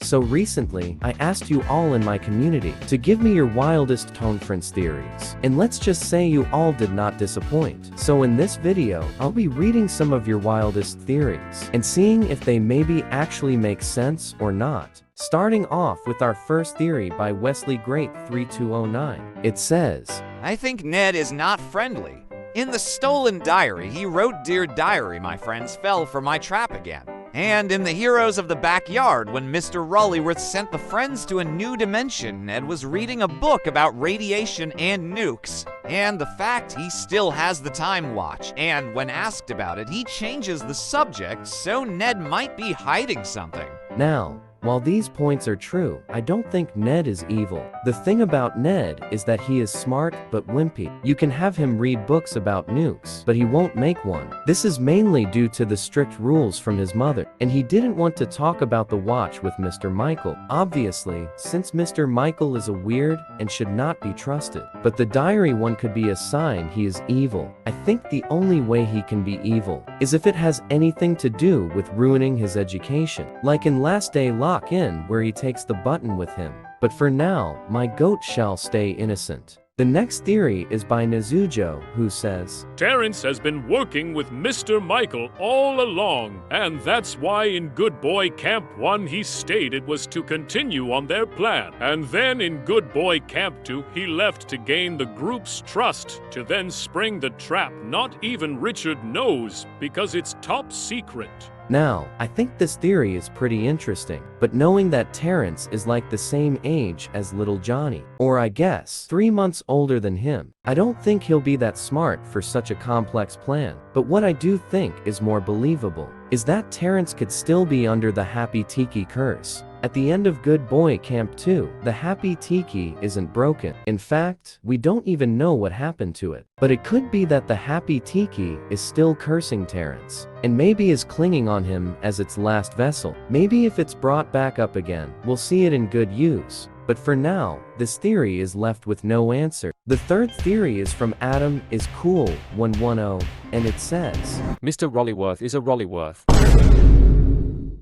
So recently, I asked you all in my community to give me your wildest ToneFrance theories. And let's just say you all did not disappoint. So in this video, I'll be reading some of your wildest theories and seeing if they maybe actually make sense or not. Starting off with our first theory by Wesley Great 3209. It says, I think Ned is not friendly. In the stolen diary, he wrote, "Dear diary, my friends fell for my trap again." And in the Heroes of the Backyard, when Mr. Rollyworth sent the friends to a new dimension, Ned was reading a book about radiation and nukes, and the fact he still has the time watch, and when asked about it, he changes the subject, so Ned might be hiding something. Now, while these points are true, I don't think Ned is evil. The thing about Ned is that he is smart but wimpy. You can have him read books about nukes, but he won't make one. This is mainly due to the strict rules from his mother, and he didn't want to talk about the watch with Mr. Michael. Obviously, since Mr. Michael is a weird and should not be trusted. But the diary one could be a sign he is evil. I think the only way he can be evil is if it has anything to do with ruining his education, like in Last Day Lock-In, where he takes the button with him. But for now, my goat shall stay innocent. The next theory is by Nezujo, who says, Terrance has been working with Mr. Michael all along, and that's why in Good Boy Camp 1 he stated was to continue on their plan. And then in Good Boy Camp 2 he left to gain the group's trust, to then spring the trap not even Richard knows, because it's top secret. Now, I think this theory is pretty interesting, but knowing that Terrance is like the same age as little Johnny, or I guess 3 months older than him, I don't think he'll be that smart for such a complex plan. But what I do think is more believable is that Terrance could still be under the Happy Tiki curse. At the end of Good Boy Camp 2, the Happy Tiki isn't broken. In fact, we don't even know what happened to it. But it could be that the Happy Tiki is still cursing Terrance, and maybe is clinging on him as its last vessel. Maybe if it's brought back up again, we'll see it in good use. But for now, this theory is left with no answer. The third theory is from Adam is Cool 110, and it says, Mr. Rollyworth is a Rollyworth.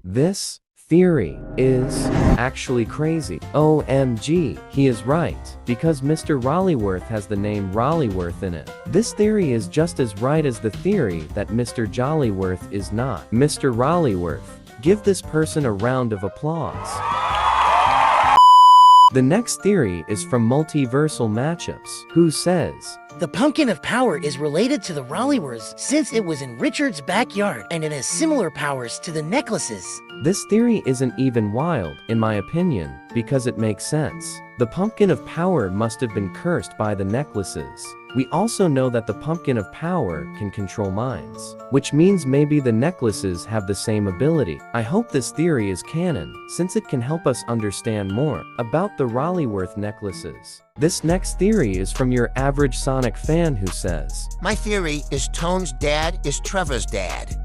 This theory is actually crazy. OMG, he is right, because Mr. Rollyworth has the name Rollyworth in it. This theory is just as right as the theory that Mr. Jollyworth is not. Mr. Rollyworth, give this person a round of applause. The next theory is from Multiversal Matchups, who says, The pumpkin of power is related to the Rollyworths since it was in Richard's backyard, and it has similar powers to the necklaces. This theory isn't even wild, in my opinion, because it makes sense. The pumpkin of power must have been cursed by the necklaces. We also know that the pumpkin of power can control minds, which means maybe the necklaces have the same ability. I hope this theory is canon, since it can help us understand more about the Rollyworth necklaces. This next theory is from your average Sonic fan who says, My theory is Tone's dad is Trevor's dad.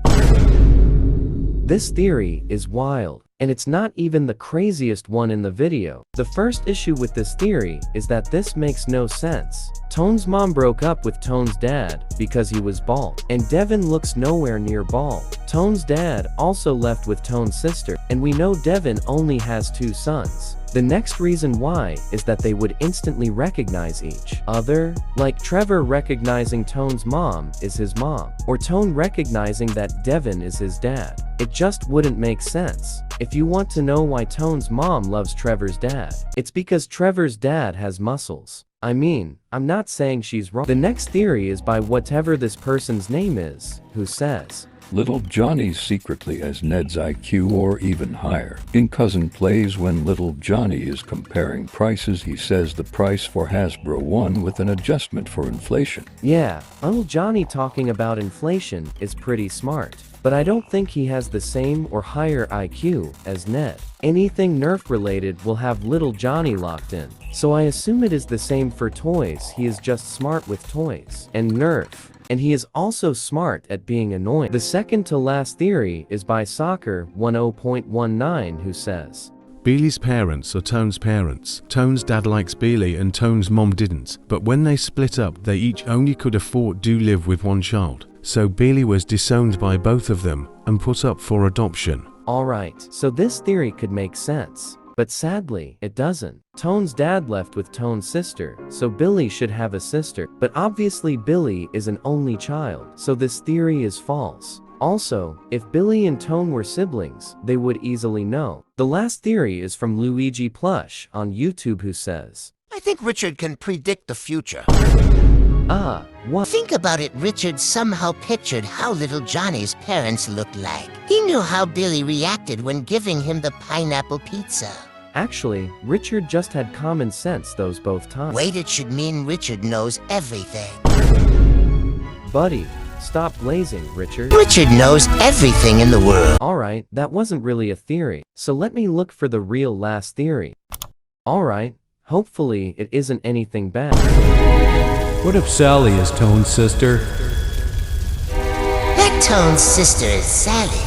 This theory is wild, and it's not even the craziest one in the video. The first issue with this theory is that this makes no sense. Tone's mom broke up with Tone's dad because he was bald, and Devin looks nowhere near bald. Tone's dad also left with Tone's sister, and we know Devin only has 2 sons. The next reason why is that they would instantly recognize each other, like Trevor recognizing Tone's mom is his mom, or Tone recognizing that Devin is his dad. It just wouldn't make sense. If you want to know why Tone's mom loves Trevor's dad, it's because Trevor's dad has muscles. I mean, I'm not saying she's wrong. The next theory is by whatever this person's name is, who says, Little Johnny's secretly as Ned's IQ or even higher. In Cousin Plays, when Little Johnny is comparing prices, he says the price for Hasbro 1 with an adjustment for inflation. Yeah, Little Johnny talking about inflation is pretty smart. But I don't think he has the same or higher IQ as Ned. Anything Nerf related will have Little Johnny locked in. So I assume it is the same for toys. He is just smart with toys and Nerf. And he is also smart at being annoying. The second to last theory is by Soccer 10.19 who says, Beely's parents are Tone's parents. Tone's dad likes Beely and Tone's mom didn't. But when they split up, they each only could afford to live with one child. So Beely was disowned by both of them and put up for adoption. Alright, so this theory could make sense. But sadly, it doesn't. Tone's dad left with Tone's sister, so Billy should have a sister. But obviously Billy is an only child, so this theory is false. Also, if Billy and Tone were siblings, they would easily know. The last theory is from Luigi Plush on YouTube, who says, I think Richard can predict the future. What? Think about it, Richard somehow pictured how little Johnny's parents looked like. He knew how Billy reacted when giving him the pineapple pizza. Actually, Richard just had common sense those both times. Wait, it should mean Richard knows everything. Buddy, stop blazing, Richard. Richard knows everything in the world. Alright, that wasn't really a theory, so let me look for the real last theory. Alright, hopefully it isn't anything bad. What if Sally is Tone's sister? That Tone's sister is Sally.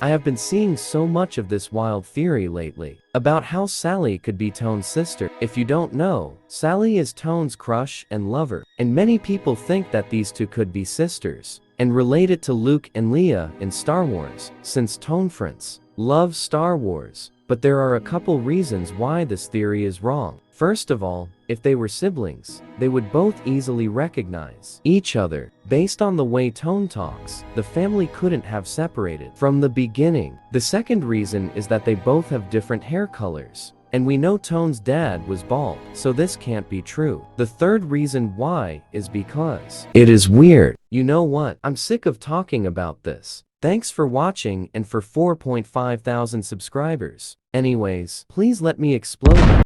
I have been seeing so much of this wild theory lately, about how Sally could be Tone's sister. If you don't know, Sally is Tone's crush and lover, and many people think that these two could be sisters, and related to Luke and Leia in Star Wars, since ToneFrance loves Star Wars. But there are a couple reasons why this theory is wrong. First of all, if they were siblings, they would both easily recognize each other. Based on the way Tone talks, the family couldn't have separated from the beginning. The second reason is that they both have different hair colors. And we know Tone's dad was bald, so this can't be true. The third reason why is because it is weird. You know what? I'm sick of talking about this. Thanks for watching and for 4,500 subscribers. Anyways, please let me explode.